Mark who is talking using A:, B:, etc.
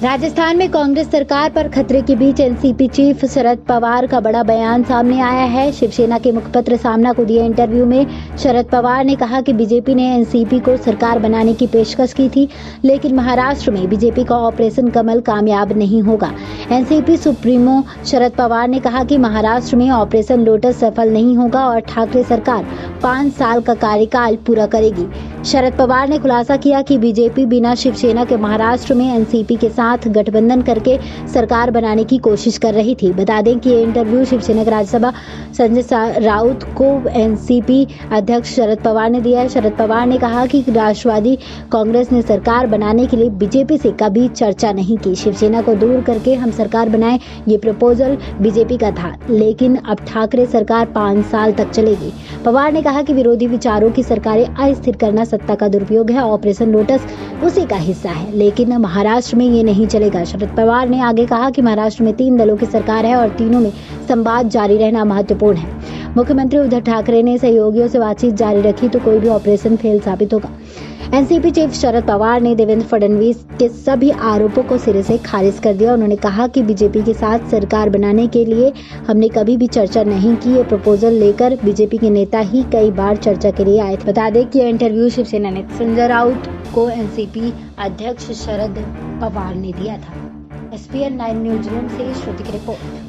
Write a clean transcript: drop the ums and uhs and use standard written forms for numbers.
A: राजस्थान में कांग्रेस सरकार पर खतरे के बीच एनसीपी चीफ शरद पवार का बड़ा बयान सामने आया है। शिवसेना के मुखपत्र सामना को दिए इंटरव्यू में शरद पवार ने कहा कि बीजेपी ने एनसीपी को सरकार बनाने की पेशकश की थी, लेकिन महाराष्ट्र में बीजेपी का ऑपरेशन कमल कामयाब नहीं होगा। एनसीपी सुप्रीमो शरद पवार ने कहा कि महाराष्ट्र में ऑपरेशन लोटस सफल नहीं होगा और ठाकरे सरकार 5 साल का कार्यकाल पूरा करेगी। शरद पवार ने खुलासा किया कि बीजेपी बिना शिवसेना के महाराष्ट्र में एनसीपी के साथ गठबंधन करके सरकार बनाने की कोशिश कर रही थी। बता दें कि ये इंटरव्यू शिवसेना के राज्यसभा संजय राउत को एनसीपी अध्यक्ष शरद पवार ने दिया है। शरद पवार ने कहा कि राष्ट्रवादी कांग्रेस ने सरकार बनाने के लिए बीजेपी से कभी चर्चा नहीं की। शिवसेना को दूर करके हम सरकार बनाएं, ये प्रपोजल बीजेपी का था, लेकिन अब ठाकरे सरकार 5 साल तक चलेगी। पवार ने कहा कि विरोधी विचारों की सरकारें अस्थिर करना सत्ता का दुरुपयोग है। ऑपरेशन लोटस उसी का हिस्सा है, लेकिन महाराष्ट्र में ये नहीं चलेगा। शरद पवार ने आगे कहा कि महाराष्ट्र में 3 दलों की सरकार है और तीनों में संवाद जारी रहना महत्वपूर्ण है। मुख्यमंत्री उद्धव ठाकरे ने सहयोगियों से बातचीत जारी रखी तो कोई भी ऑपरेशन फेल साबित होगा। एनसीपी चीफ शरद पवार ने देवेंद्र फडणवीस के सभी आरोपों को सिरे से खारिज कर दिया। उन्होंने कहा कि बीजेपी के साथ सरकार बनाने के लिए हमने कभी भी चर्चा नहीं की। ये प्रपोजल लेकर बीजेपी के नेता ही कई बार चर्चा के लिए आए थे। बता दें कि यह इंटरव्यू शिवसेना ने संजय राउत को एनसीपी अध्यक्ष शरद पवार ने दिया था। SPN 9 न्यूज रूम से श्रुति की रिपोर्ट।